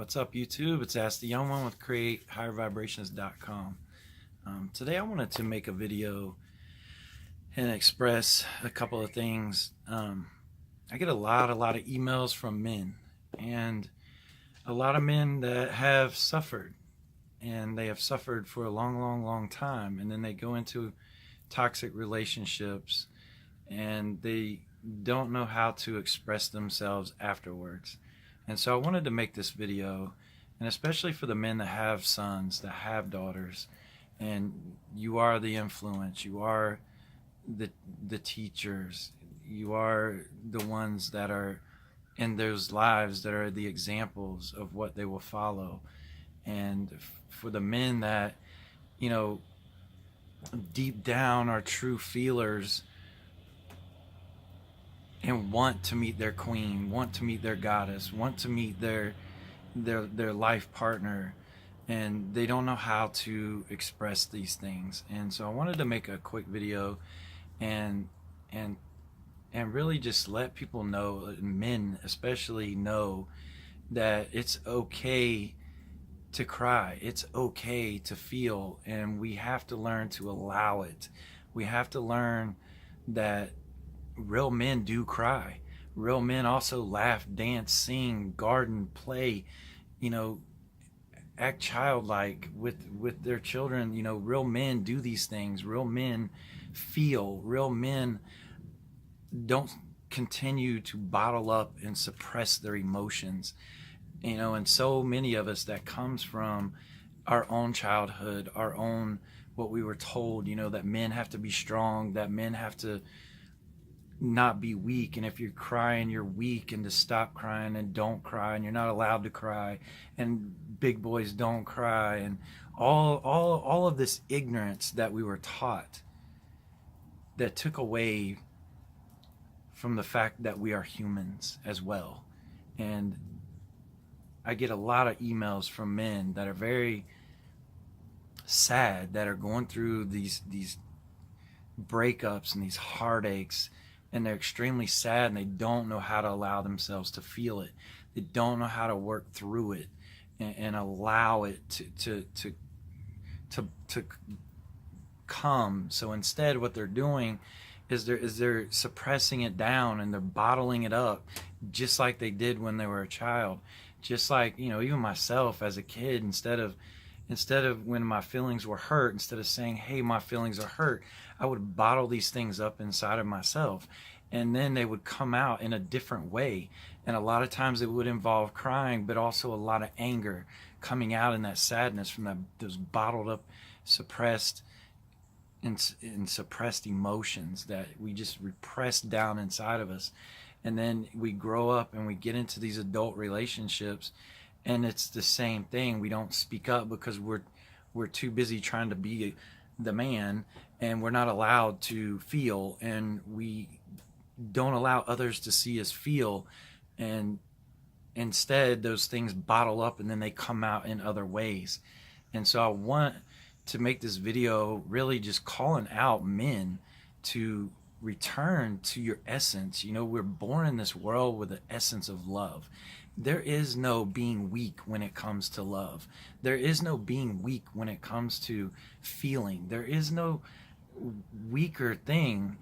What's up, YouTube? It's Ask the Young One with CreateHigherVibrations.com. Today I wanted to make a video and express a couple of things. I get a lot of emails from men, and a lot of men that have suffered, and they have suffered for a long time, and then they go into toxic relationships and they don't know how to express themselves afterwards. And so I wanted to make this video, and especially for the men that have sons, that have daughters, and you are the influence, you are the teachers, you are the ones that are in those lives that are the examples of what they will follow. And for the men that, you know, deep down are true feelers and want to meet their queen, want to meet their goddess, want to meet their life partner, and they don't know how to express these things. And so I wanted to make a quick video and really just let people know, men especially, know that it's okay to cry, it's okay to feel, and we have to learn to allow it. We have to learn that real men do cry. Real men also laugh, dance, sing, garden, play, you know, act childlike with their children. You know, real men do these things. Real men feel. Real men don't continue to bottle up and suppress their emotions. You know, and so many of us, that comes from our own childhood, our own, what we were told, you know, that men have to be strong, that men have to not be weak, and if you're crying, you're weak, and to stop crying, and don't cry, and you're not allowed to cry, and big boys don't cry, and all of this ignorance that we were taught, that took away from the fact that we are humans as well. And I get a lot of emails from men that are very sad, that are going through these breakups and these heartaches, and they're extremely sad, and they don't know how to allow themselves to feel it. They don't know how to work through it and allow it to come. So instead, what they're doing is they're suppressing it down, and they're bottling it up, just like they did when they were a child. Just like, you know, even myself as a kid, instead of when my feelings were hurt, instead of saying, hey, my feelings are hurt, I would bottle these things up inside of myself, and then they would come out in a different way. And a lot of times it would involve crying, but also a lot of anger coming out in that sadness from those bottled up, suppressed and suppressed emotions that we just repress down inside of us. And then we grow up and we get into these adult relationships, and it's the same thing. We don't speak up because we're too busy trying to be the man, and we're not allowed to feel, and we don't allow others to see us feel. And instead, those things bottle up, and then they come out in other ways. And so I want to make this video really just calling out men to return to your essence. You know, we're born in this world with the essence of love. There is no being weak when it comes to love. There is no being weak when it comes to feeling. There is no weaker thing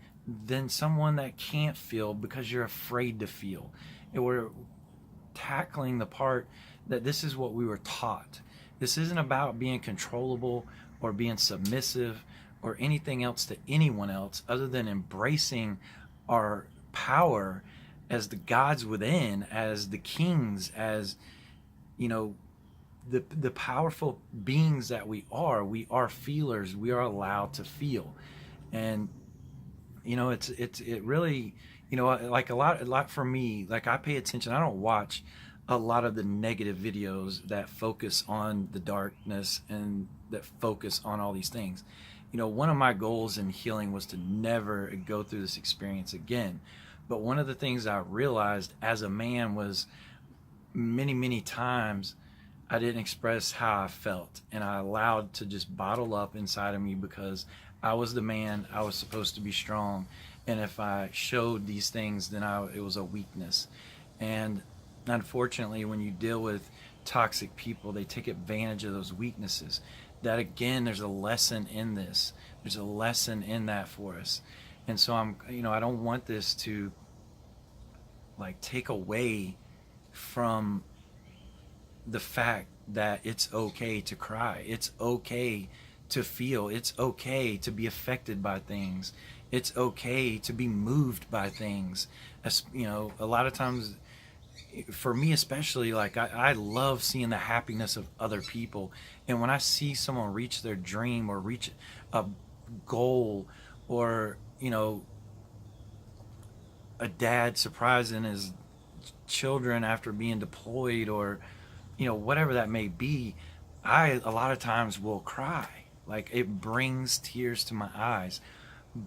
than someone that can't feel because you're afraid to feel. And we're tackling the part that this is what we were taught. This isn't about being controllable or being submissive or anything else to anyone else, other than embracing our power as the gods within, as the kings, as, you know, the powerful beings that we are. We are feelers. We are allowed to feel. And, you know, it really, you know, like a lot for me, like I pay attention. I don't watch a lot of the negative videos that focus on the darkness and that focus on all these things. You know, one of my goals in healing was to never go through this experience again. But one of the things I realized as a man was many times I didn't express how I felt, and I allowed to just bottle up inside of me because I was the man. I was supposed to be strong, and if I showed these things, then it was a weakness. And unfortunately, when you deal with toxic people, they take advantage of those weaknesses. That again, there's a lesson in this. There's a lesson in that for us. And so I don't want this to like take away from the fact that it's okay to cry. It's okay to feel. It's okay to be affected by things. It's okay to be moved by things. A lot of times, for me especially, like I love seeing the happiness of other people. And when I see someone reach their dream or reach a goal, or a dad surprising his children after being deployed, or whatever that may be, I a lot of times will cry. Like, it brings tears to my eyes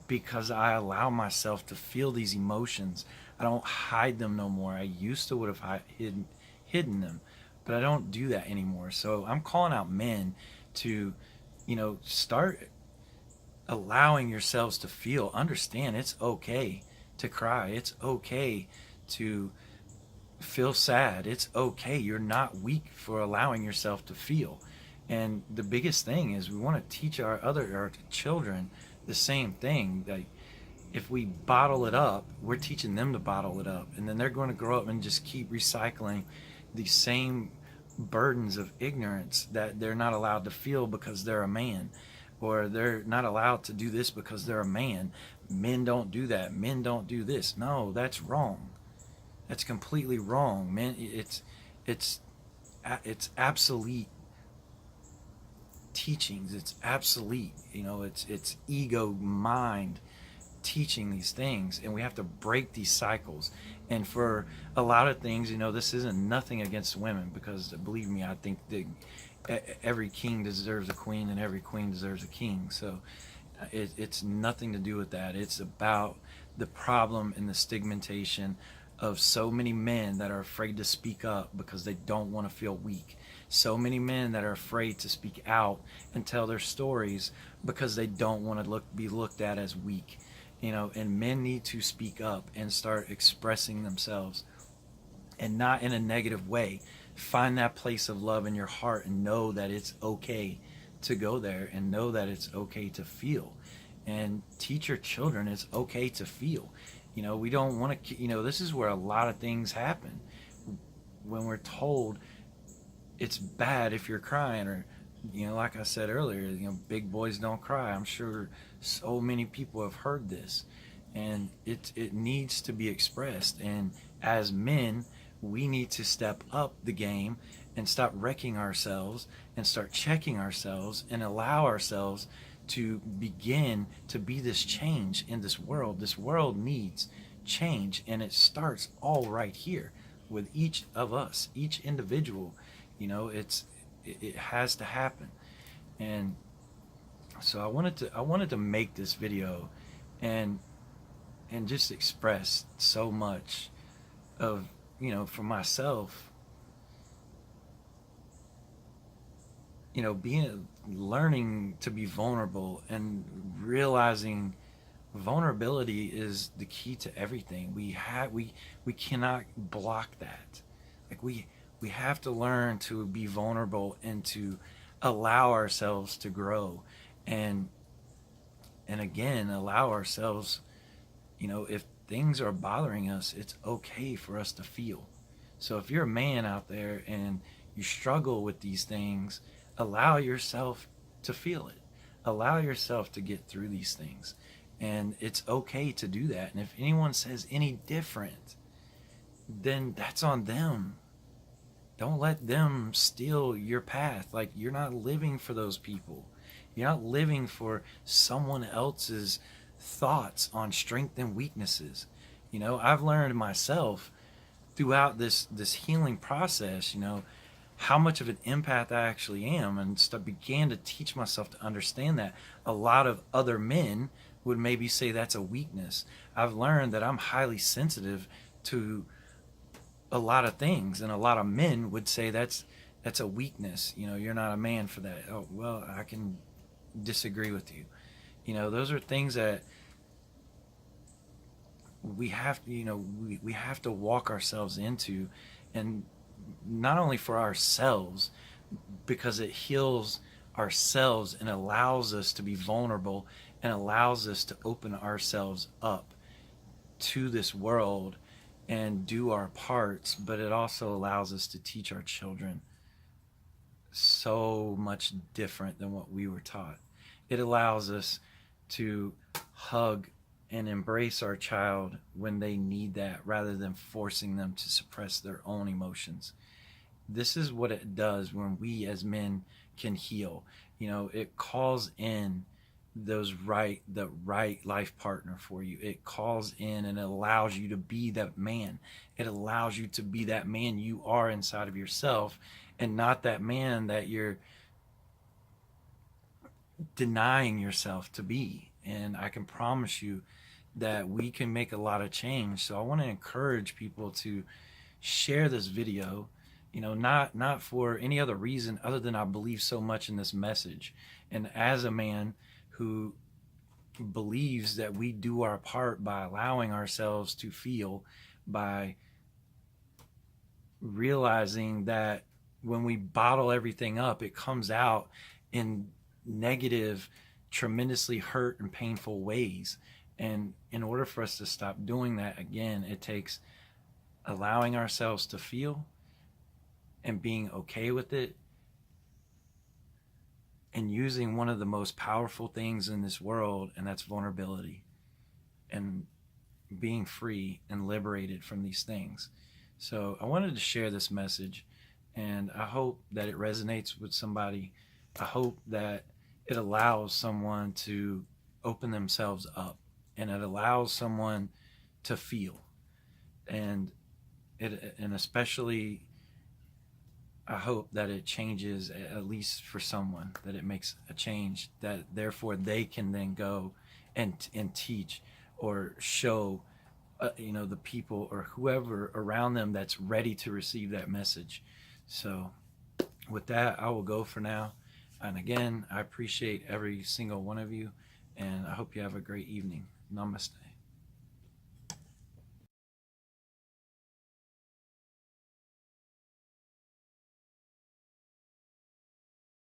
because I allow myself to feel these emotions. I don't hide them no more. I used to would have hidden them, but I don't do that anymore. So I'm calling out men to start allowing yourselves to feel. Understand, it's okay to cry. It's okay to feel sad. It's okay. You're not weak for allowing yourself to feel. And the biggest thing is, we want to teach our children the same thing. Like, if we bottle it up, we're teaching them to bottle it up, and then they're going to grow up and just keep recycling these same burdens of ignorance that they're not allowed to feel because they're a man, or they're not allowed to do this because they're a man. Men don't do that. Men don't do this. No, that's wrong. That's completely wrong, man. It's obsolete teachings. It's obsolete. It's ego mind teaching these things, and we have to break these cycles. And for a lot of things, this isn't nothing against women, because believe me, I think that every king deserves a queen, and every queen deserves a king. So it's nothing to do with that. It's about the problem and the stigmatization of so many men that are afraid to speak up because they don't want to feel weak. So many men that are afraid to speak out and tell their stories because they don't want to be looked at as weak. And men need to speak up and start expressing themselves, and not in a negative way. Find that place of love in your heart and know that it's okay to go there, and know that it's okay to feel, and teach your children it's okay to feel. We don't want to, this is where a lot of things happen, when we're told it's bad if you're crying, or like I said earlier, big boys don't cry. I'm sure so many people have heard this, and it needs to be expressed. And as men, we need to step up the game and stop wrecking ourselves, and start checking ourselves, and allow ourselves to begin to be this change in this world. This world needs change, and it starts all right here with each of us, each individual. It has to happen. And so I wanted to make this video and just express so much of, for myself, learning to be vulnerable, and realizing vulnerability is the key to everything. We cannot block that. Like, we have to learn to be vulnerable, and to allow ourselves to grow, and again, allow ourselves, if things are bothering us, it's okay for us to feel. So if you're a man out there and you struggle with these things, allow yourself to feel it. Allow yourself to get through these things, and it's okay to do that. And if anyone says any different, then that's on them. Don't let them steal your path. Like, you're not living for those people. You're not living for someone else's thoughts on strength and weaknesses. I've learned myself throughout this healing process, how much of an empath I actually am, and began to teach myself to understand that a lot of other men would maybe say that's a weakness. I've learned that I'm highly sensitive to a lot of things, and a lot of men would say that's a weakness. You're not a man for that. Oh, well, I can disagree with you. Those are things that we have to, we have to walk ourselves into, and not only for ourselves, because it heals ourselves and allows us to be vulnerable and allows us to open ourselves up to this world and do our parts, but it also allows us to teach our children so much different than what we were taught. It allows us to hug and embrace our child when they need that rather than forcing them to suppress their own emotions. This is what it does when we as men can heal. It calls in the right life partner for you. It calls in and it allows you to be that man. It allows you to be that man you are inside of yourself, and not that man that you're denying yourself to be. And I can promise you that we can make a lot of change. So I want to encourage people to share this video, not for any other reason other than I believe so much in this message. And as a man who believes that we do our part by allowing ourselves to feel, by realizing that when we bottle everything up, it comes out in negative, tremendously hurt and painful ways. And in order for us to stop doing that, again, it takes allowing ourselves to feel and being okay with it, and using one of the most powerful things in this world, and that's vulnerability, and being free and liberated from these things. So I wanted to share this message, and I hope that it resonates with somebody. I hope that it allows someone to open themselves up, and it allows someone to feel, and especially I hope that it changes, at least for someone, that it makes a change, that therefore they can then go and teach or show the people or whoever around them that's ready to receive that message. So with that, I will go for now. And again, I appreciate every single one of you, and I hope you have a great evening. Namaste.